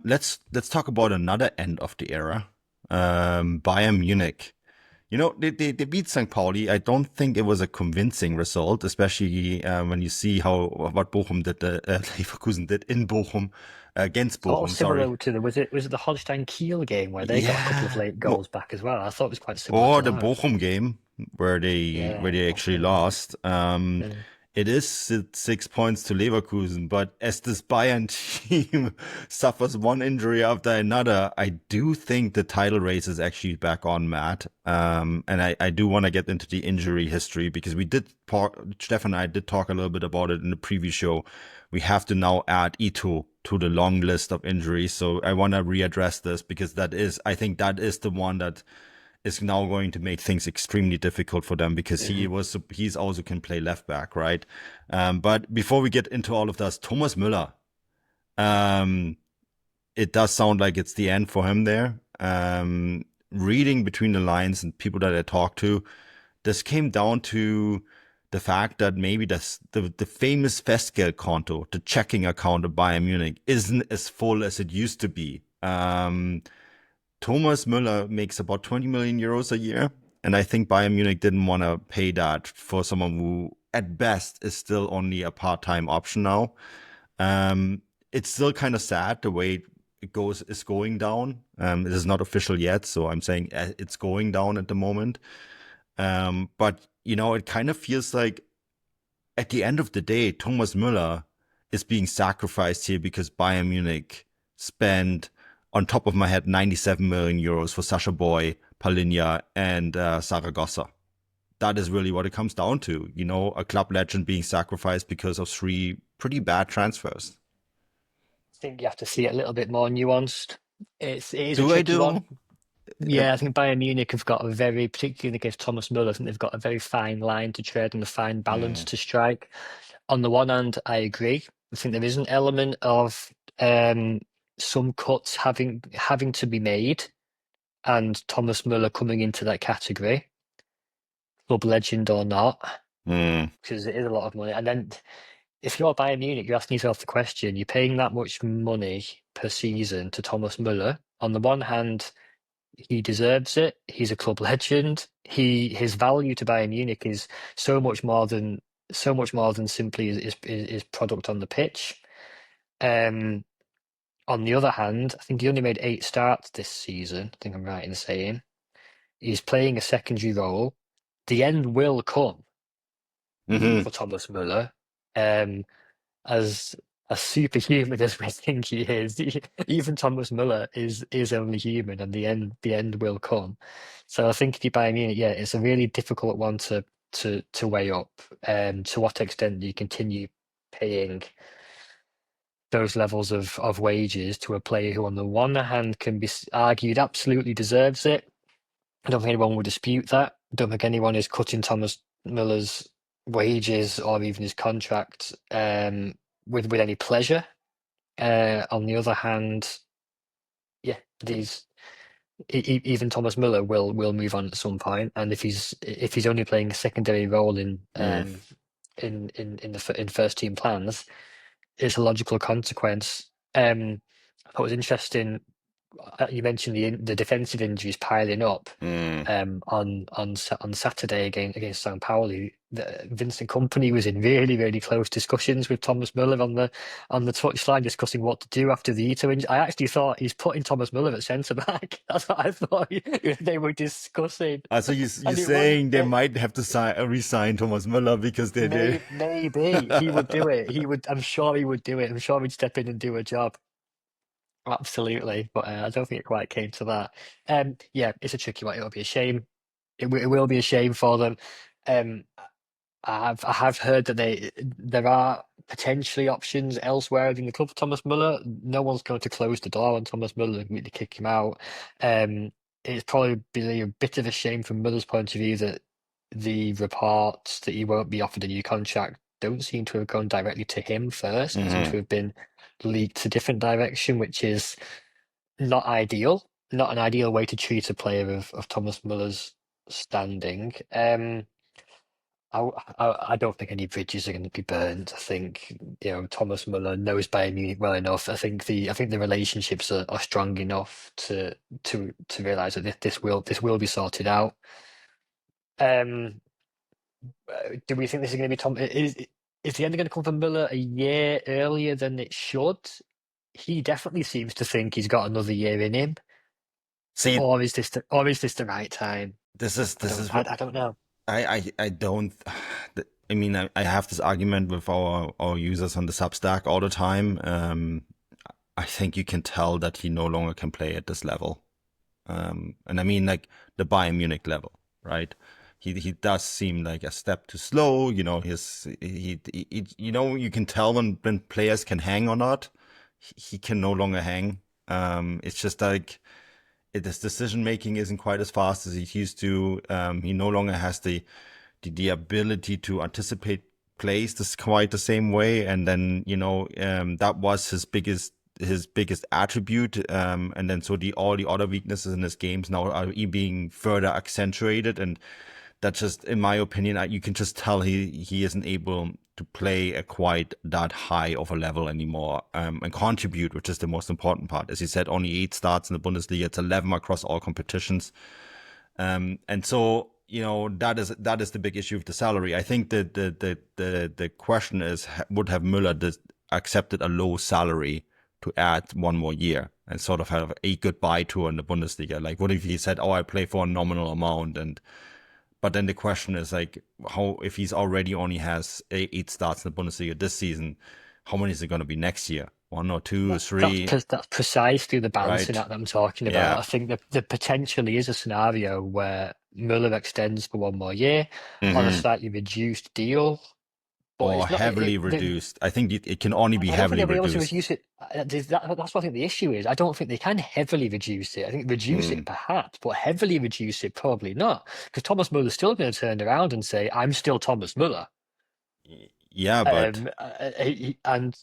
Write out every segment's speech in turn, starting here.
let's talk about another end of the era. Bayern Munich. They beat St. Pauli. I don't think it was a convincing result, especially when you see how what Bochum did, Leverkusen did in Bochum against Sort of Bochum. Sorry. similar to was it the Holstein Kiel game where they got a couple of Yeah. late goals back as well? I thought it was quite similar Or to the that. Bochum game where Yeah, they actually Bochum. lost. Yeah. It is 6 points to Leverkusen, but as this Bayern team suffers one injury after another, I do think the title race is actually back on, Matt. And I do want to get into the injury history because Stefan and I did talk a little bit about it in the previous show. We have to now add Ito to the long list of injuries. So I want to readdress this because I think that is the one that is now going to make things extremely difficult for them because Mhm. he's also can play left back, right? But before we get into all of this, Thomas Müller, um, it does sound like it's the end for him there. Reading between the lines and people that I talked to, this came down to the fact that maybe the famous Festgeldkonto, the checking account of Bayern Munich, isn't as full as it used to be. Thomas Müller makes about 20 million euros a year. And I think Bayern Munich didn't want to pay that for someone who, at best, is still only a part time option now. Um, it's still kind of sad the way it goes is going down. It is not official yet, so I'm saying it's going down at the moment. But it kind of feels like at the end of the day, Thomas Müller is being sacrificed here because Bayern Munich spent, on top of my head, 97 million euros for Sasha Boy, Palinha, and Saragossa. That is really what it comes down to. A club legend being sacrificed because of three pretty bad transfers. I think you have to see it a little bit more nuanced. It is a Do I tricky one. do? Yeah, I think Bayern Munich have got a very, particularly against Thomas Muller, I think they've got a very fine line to tread and a fine balance Mm, to strike. On the one hand, I agree. I think there is an element of um, some cuts having to be made, and Thomas Muller coming into that category, club legend or not, mm, because it is a lot of money. And then if you're Bayern Munich, you're asking yourself the question: you're paying that much money per season to Thomas Muller. On the one hand, he deserves it. He's a club legend. His value to Bayern Munich is so much more than simply his product on the pitch. Um, on the other hand, I think he only made 8 starts this season. I think I'm right in saying he's playing a secondary role. The end will come hmm for Thomas Muller. Um, as superhuman as we think he is, even Thomas Muller is only human, and the end will come. So I think if you buy Munich, yeah, it's a really difficult one to weigh up. To what extent do you continue paying those levels of wages to a player who, on the one hand, can be argued absolutely deserves it? I don't think anyone would dispute that. I don't think anyone is cutting Thomas Muller's wages or even his contract with any pleasure. On the other hand, yeah, these even Thomas Muller will move on at some point, and if he's only playing a secondary role mm. in first team plans, it's a logical consequence. I thought it was interesting. You mentioned the defensive injuries piling up Mm. on Saturday against St. Pauli. Vincent Kompany was in really really close discussions with Thomas Muller on the touchline, discussing what to do after the Ito injury. I actually thought he's putting Thomas Muller at centre back. That's what I thought they were discussing, Also, you're and it was saying they might have to resign Thomas Müller because they did. maybe he would do it. He would. I'm sure he would do it. I'm sure he'd step in and do a job. Absolutely, but I don't think it quite came to that. Yeah, it's a tricky one. It'll be a shame. It will be a shame for them. Um, I have heard that there are potentially options elsewhere in the club for Thomas Muller. No one's going to close the door on Thomas Muller and really kick him out. It's probably be a bit of a shame from Muller's point of view that the reports that he won't be offered a new contract don't seem to have gone directly to him first. They seem hmm to have been leaked a different direction, which is not ideal. Not an ideal way to treat a player of Thomas Muller's standing. I, I don't think any bridges are going to be burnt. I think Thomas Muller knows Bayern Munich well enough. I think the relationships are strong enough to realize that this will be sorted out. Um, do we think this is going to be Tom? Is the end going to come from Muller a year earlier than it should? He definitely seems to think he's got another year in him, See, or is this the right time? this is I what don't know. I don't. I mean, I have this argument with our users on the Substack all the time. I think you can tell that he no longer can play at this level. And I mean, like the Bayern Munich level, right? He does seem like a step too slow. You know, you can tell when players can hang or not. He can no longer hang. It's just like his decision making isn't quite as fast as he used to. He no longer has the ability to anticipate plays this quite the same way. And then that was his biggest attribute. And then so all the other weaknesses in his games now are being further accentuated. And that's just, in my opinion, you can just tell he isn't able to play at quite that high of a level anymore, and contribute, which is the most important part. As you said, only 8 starts in the Bundesliga. It's 11 across all competitions. And so, that is the big issue of the salary. I think that the question is, would have Müller accepted a low salary to add one more year and sort of have a goodbye tour in the Bundesliga? Like, what if he said, "Oh, I play for a nominal amount," but then the question is like, how, if he's already only has 8 starts in the Bundesliga this season, how many is it going to be next year? 1 or 2 or 3, That's precisely the balancing right? act that I'm talking about. Yeah. I think that there potentially is a scenario where Muller extends for one more year on a Hmm. slightly reduced deal, but Or it's not. heavily reduced. I think it can only be I don't think heavily they'll be able to reduced. reduce it. That's what I think the issue is. I don't think they can heavily reduce it. I think reduce it Mm. perhaps, but heavily reduce it probably not. Because Thomas Muller's still going to turn around and say, "I'm still Thomas Muller," Yeah, but and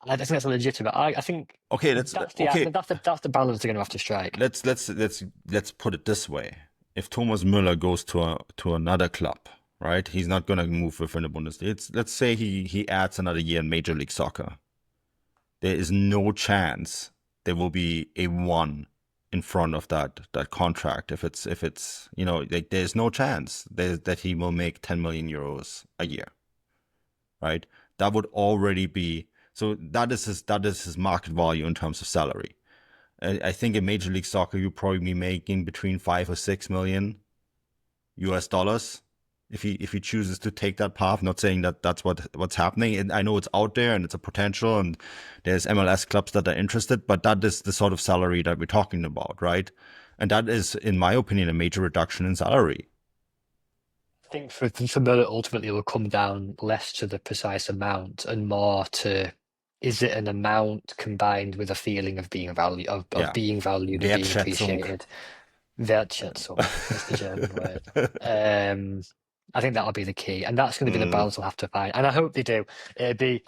I think that's a legitimate. I think okay, that's okay. the balance they're going to have to strike. Let's put it this way. If Thomas Müller goes to another club, right? He's not gonna move within the Bundesliga. Let's say he adds another year in Major League Soccer. There is no chance there will be a 1 in front of that contract. If it's like, there's no chance that he will make 10 million euros a year, right? That would already be, so that is his market value in terms of salary. I think in Major League Soccer you'll probably be making between 5 or 6 million US dollars if he chooses to take that path. Not saying that that's what's happening. And I know it's out there and it's a potential, and there's MLS clubs that are interested, but that is the sort of salary that we're talking about, right? And that is, in my opinion, a major reduction in salary. I think for Muller, ultimately, it will come down less to the precise amount and more to, is it an amount combined with a feeling of being valued, of Yeah, being valued and being Wertschätzung. appreciated? Wertschätzung is the German word. I think that'll be the key, and that's going to be the Mm, balance we'll have to find. And I hope they do. It'd be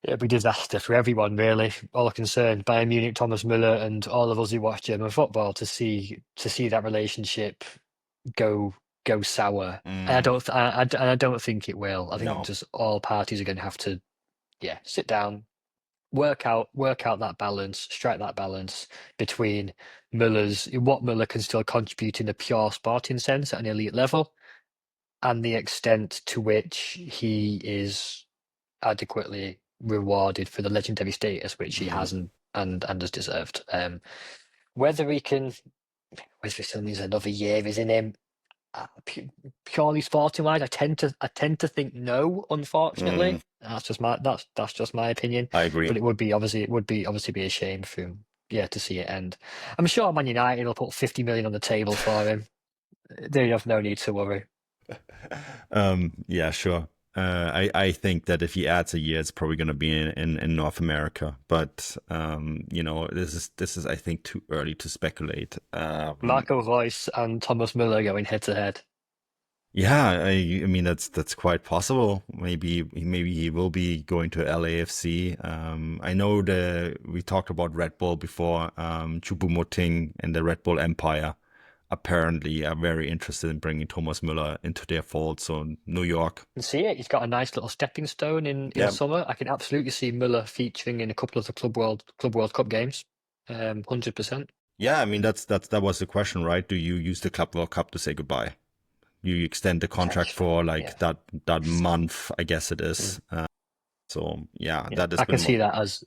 it'd be disaster for everyone, really, all concerned. Bayern Munich, Thomas Müller, and all of us who watch German football to see that relationship go go sour. And mm, I don't think it will. I think no. just all parties are going to have to, yeah, sit down, work out that balance, strike that balance between what Muller can still contribute in a pure sporting sense at an elite level, and the extent to which he is adequately rewarded for the legendary status which he Mm, has and has deserved. Whether he can, whether he still needs another year is in him. Purely sporting wise, I tend to think no. mm, Unfortunately, that's just my opinion. I agree. But it would obviously be a shame for him, yeah, to see it end. I'm sure Man United will put 50 million on the table for him. They have no need to worry. Yeah, sure. I think that if he adds a year, it's probably going to be in North America. But this is I think too early to speculate. Marco Reus and Thomas Muller going head to head. Yeah, I mean that's quite possible. Maybe he will be going to LAFC. I know we talked about Red Bull before, Choupo-Moting and the Red Bull Empire. apparently are very interested in bringing Thomas Müller into their fold. So New York. And see it. He's got a nice little stepping stone in Yeah. summer. I can absolutely see Muller featuring in a couple of the Club World Cup games. 100%. Yeah, I mean that was the question, right? Do you use the Club World Cup to say goodbye? You extend the contract Potentially. for Yeah. like that month, I guess it Mm. is. So yeah, Yeah. that has I can been see that as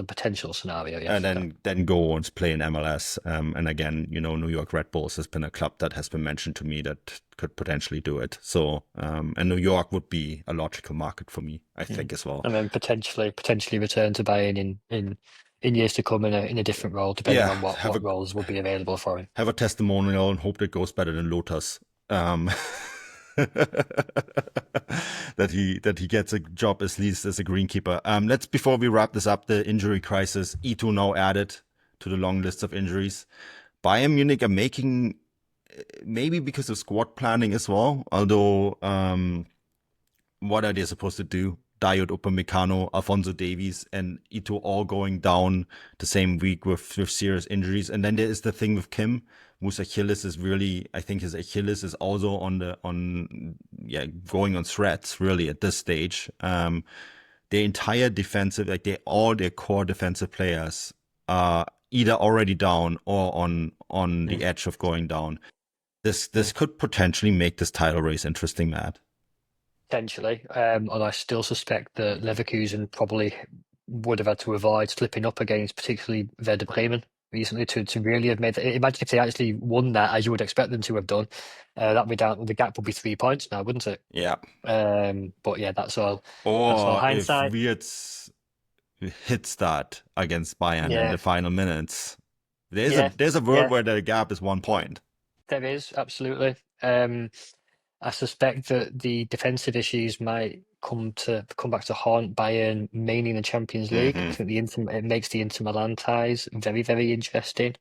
a potential scenario. Yes. and then go and play in MLS. And again, New York Red Bulls has been a club that has been mentioned to me that could potentially do it. So and New York would be a logical market for me, I think, as well. And then potentially return to Bayern in years to come in a different role, depending Yeah, on what roles will be available for him. have a testimonial and hope that goes better than Lotus. That he gets a job at least as a greenkeeper. Let's before we wrap this up, the injury crisis. Ito now added to the long list of injuries. Bayern Munich are making, maybe because of squad planning as well. Although, what are they supposed to do? Ito and Opamecano, Alphonso Davies, and Ito all going down the same week with serious injuries. And then there is the thing with Kim, whose Achilles is really, I think his Achilles is also going on threads really at this stage. The entire defensive, like all their core defensive players are either already down or on the edge of going down. This could potentially make this title race interesting, Matt. Potentially, and I still suspect that Leverkusen probably would have had to avoid slipping up against particularly Werder Bremen recently to really have made. Imagine if they actually won that, as you would expect them to have done. That'd be down. The gap would be 3 points now, wouldn't it? Yeah. But yeah, that's all Or hindsight. if Wirtz hits that against Bayern in the final minutes, there's a world where the gap is 1 point. There is, absolutely. I suspect that the defensive issues might come back to haunt Bayern mainly in the Champions League. I think it makes the Inter Milan ties very, very interesting.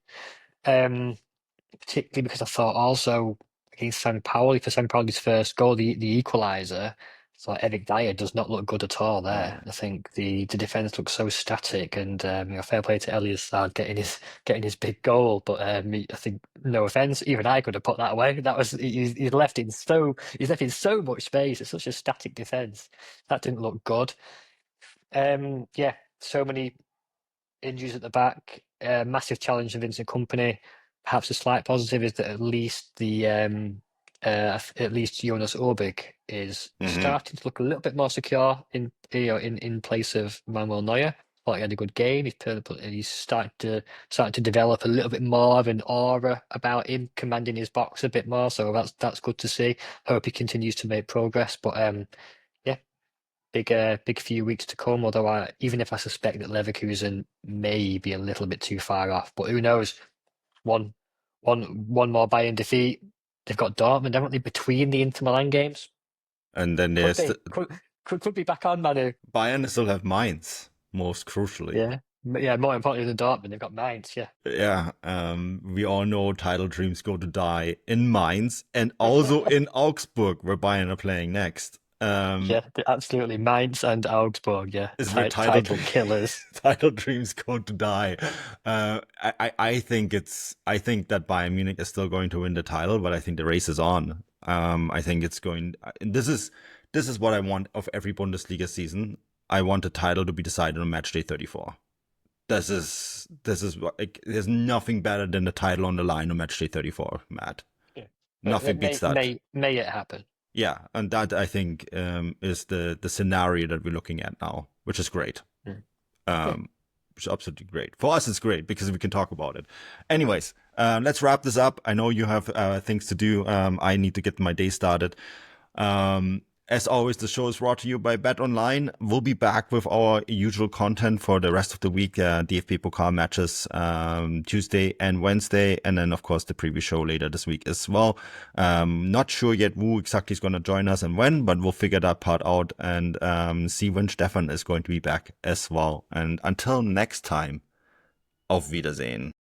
Particularly because I thought also against San Pauli, for San Pauli's first goal, the equaliser, so Eric Dyer does not look good at all there. I think the defence looks so static, and fair play to Elias getting his big goal. But I think, no offence, even I could have put that away. That was he's left in so much space. It's such a static defence. That didn't look good. So many injuries at the back. Massive challenge of Vincent Kompany. Perhaps a slight positive is that at least Jonas Orbig is starting to look a little bit more secure in place of Manuel Neuer. Thought he had a good game. He's starting to develop a little bit more of an aura about him, commanding his box a bit more. So that's good to see. Hope he continues to make progress. But big few weeks to come. Although even if I suspect that Leverkusen may be a little bit too far off, but who knows? One more Bayern defeat. They've got Dortmund, haven't they, between the Inter Milan games? And then there's could be back on, Manu. Bayern still have Mainz, most crucially. Yeah. More importantly than Dortmund, they've got Mainz. Yeah. Yeah. We all know title dreams go to die in Mainz and also in Augsburg, where Bayern are playing next. Absolutely. Mainz and Augsburg, is title killers. Title dreams go to die. I think that Bayern Munich is still going to win the title, but I think the race is on. I think it's going. This is what I want of every Bundesliga season. I want the title to be decided on match day 34. This is there's nothing better than the title on the line on match day 34, Matt. Yeah. Nothing beats that. May it happen? Yeah, and that I think is the scenario that we're looking at now, which is great. Which is absolutely great. For us, it's great because we can talk about it. Anyways, let's wrap this up. I know you have things to do. I need to get my day started. As always, the show is brought to you by Bet Online. We'll be back with our usual content for the rest of the week. DFB Pokal matches Tuesday and Wednesday. And then, of course, the preview show later this week as well. Not sure yet who exactly is going to join us and when, but we'll figure that part out and see when Stefan is going to be back as well. And until next time, auf Wiedersehen.